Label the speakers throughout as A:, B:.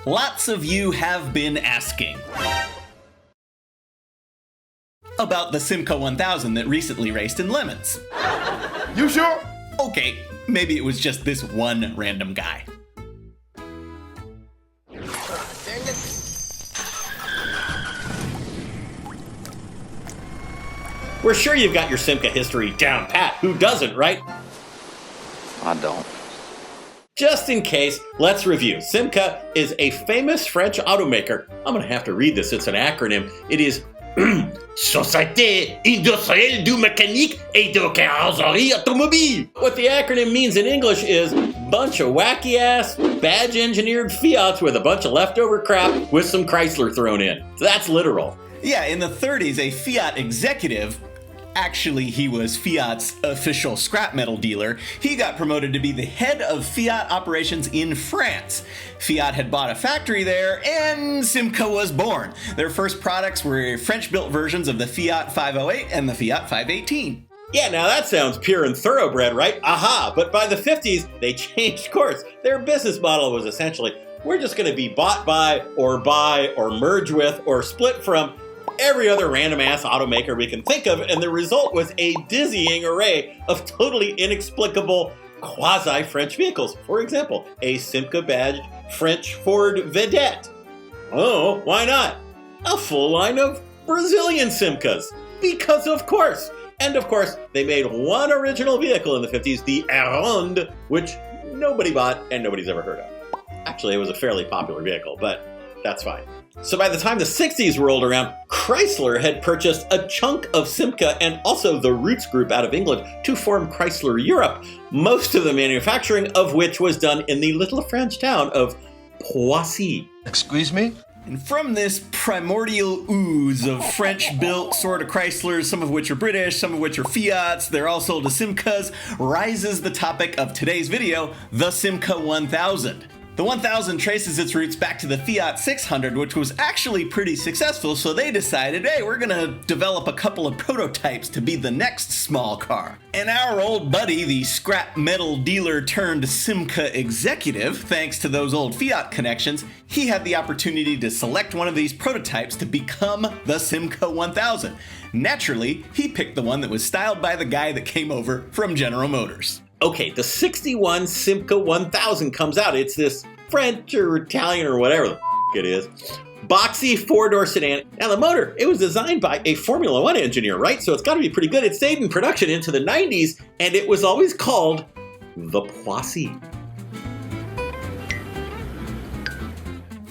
A: Lots of you have been asking about the Simca 1000 that recently raced in Lemons.
B: You sure?
A: Okay, maybe it was just this one random guy.
C: We're sure you've got your Simca history down pat. Who doesn't, right?
D: I don't.
C: Just in case, let's review. Simca is a famous French automaker. I'm going to have to read this. It's an acronym. It is Société Industrielle du Mécanique et de Carrosserie Automobile. What the acronym means in English is bunch of wacky-ass, badge-engineered Fiats with a bunch of leftover crap with some Chrysler thrown in. So that's literal.
A: Yeah, in the 30s, a Fiat executive, actually he was Fiat's official scrap metal dealer, he got promoted to be the head of Fiat operations in France. Fiat had bought a factory there, and Simca was born. Their first products were French-built versions of the Fiat 508 and the Fiat 518.
C: Yeah, now that sounds pure and thoroughbred, right? Aha! But by the 50s, they changed course. Their business model was essentially, we're just going to be bought by, or merge with, or split from every other random-ass automaker we can think of, and the result was a dizzying array of totally inexplicable quasi-French vehicles. For example, a Simca-badged French Ford Vedette. Oh, why not? A full line of Brazilian Simcas. Because of course. And of course, they made one original vehicle in the 50s, the Aronde, which nobody bought and nobody's ever heard of. Actually, it was a fairly popular vehicle, but that's fine. So by the time the 60s rolled around, Chrysler had purchased a chunk of Simca and also the Roots Group out of England to form Chrysler Europe, most of the manufacturing of which was done in the little French town of Poissy.
B: Excuse me?
A: And from this primordial ooze of French-built sort of Chryslers, some of which are British, some of which are Fiats, they're all sold as Simcas, rises the topic of today's video, the Simca 1000. The 1000 traces its roots back to the Fiat 600, which was actually pretty successful, so they decided, hey, we're gonna develop a couple of prototypes to be the next small car. And our old buddy, the scrap metal dealer turned Simca executive, thanks to those old Fiat connections, he had the opportunity to select one of these prototypes to become the Simca 1000. Naturally, he picked the one that was styled by the guy that came over from General Motors.
C: Okay, the 61 Simca 1000 comes out. It's this French or Italian or whatever the it is, boxy four-door sedan. Now the motor, it was designed by a Formula One engineer, right? So it's got to be pretty good. It stayed in production into the 90s, and it was always called the Poissy.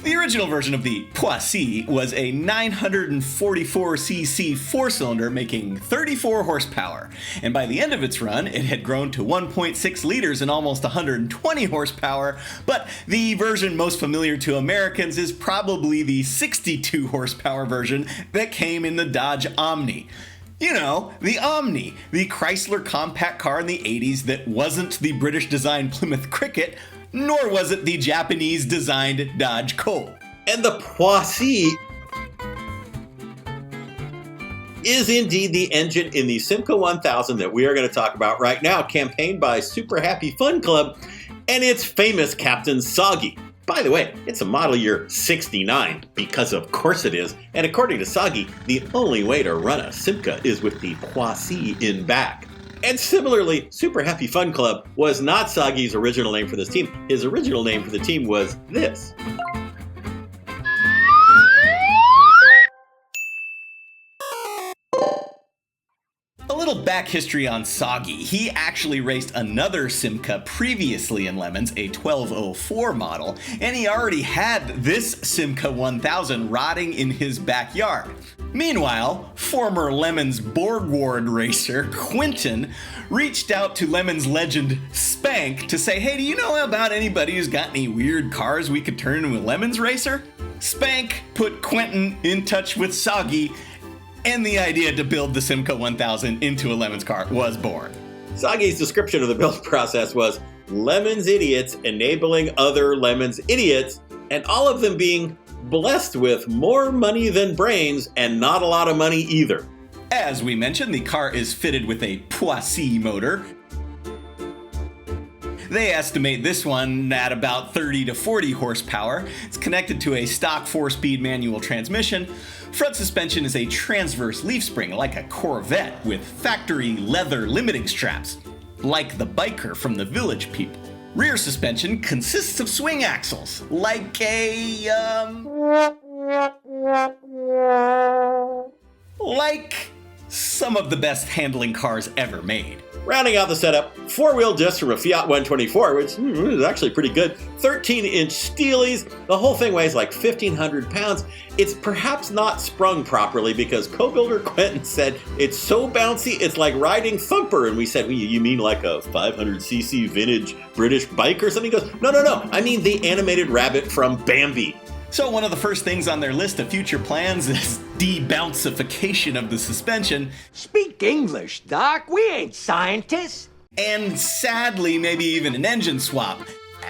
A: The original version of the Poissy was a 944cc four-cylinder making 34 horsepower, and by the end of its run, it had grown to 1.6 liters and almost 120 horsepower, but the version most familiar to Americans is probably the 62 horsepower version that came in the Dodge Omni. You know, the Omni, the Chrysler compact car in the 80s that wasn't the British-designed Plymouth Cricket, nor was it the Japanese-designed Dodge Colt.
C: And the Poissy is indeed the engine in the Simca 1000 that we are going to talk about right now, campaigned by Super Happy Fun Club and its famous Captain Soggy. By the way, it's a model year 69, because of course it is, and according to Soggy, the only way to run a Simca is with the Poissy in back. And similarly, Super Happy Fun Club was not Soggy's original name for this team. His original name for the team was this.
A: A little back history on Soggy. He actually raced another Simca previously in Lemons, a 1204 model, and he already had this Simca 1000 rotting in his backyard. Meanwhile, former Lemons Borg Ward racer Quinton reached out to Lemons legend Spank to say, hey, do you know about anybody who's got any weird cars we could turn into a Lemons racer? Spank put Quinton in touch with Soggy, and the idea to build the Simca 1000 into a Lemons car was born.
C: Soggy's description of the build process was Lemons idiots enabling other Lemons idiots, and all of them being blessed with more money than brains and not a lot of money either.
A: As we mentioned, the car is fitted with a Poissy motor. They estimate this one at about 30 to 40 horsepower. It's connected to a stock 4-speed manual transmission. Front suspension is a transverse leaf spring like a Corvette with factory leather limiting straps, like the biker from the Village People. Rear suspension consists of swing axles, like like some of the best handling cars ever made.
C: Rounding out the setup, 4-wheel discs from a Fiat 124, which is actually pretty good, 13-inch Steelies, the whole thing weighs like 1,500 pounds. It's perhaps not sprung properly because co-builder Quentin said it's so bouncy it's like riding Thumper, and we said, well, you mean like a 500cc vintage British bike or something? He goes, no, I mean the animated rabbit from Bambi.
A: So one of the first things on their list of future plans is de-bouncification of the suspension.
E: Speak English, Doc. We ain't scientists.
A: And sadly, maybe even an engine swap.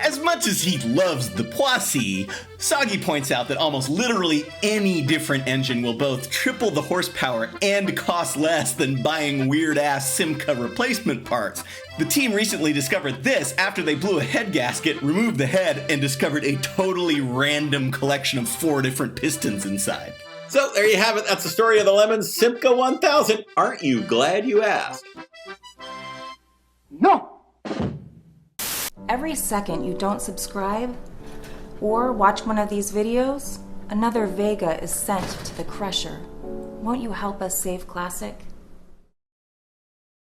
A: As much as he loves the Poissy, Soggy points out that almost literally any different engine will both triple the horsepower and cost less than buying weird-ass Simca replacement parts. The team recently discovered this after they blew a head gasket, removed the head, and discovered a totally random collection of 4 different pistons inside.
C: So there you have it. That's the story of the Lemon Simca 1000. Aren't you glad you asked?
E: No.
F: Every second you don't subscribe or watch one of these videos, another Vega is sent to the crusher. Won't you help us save Classic?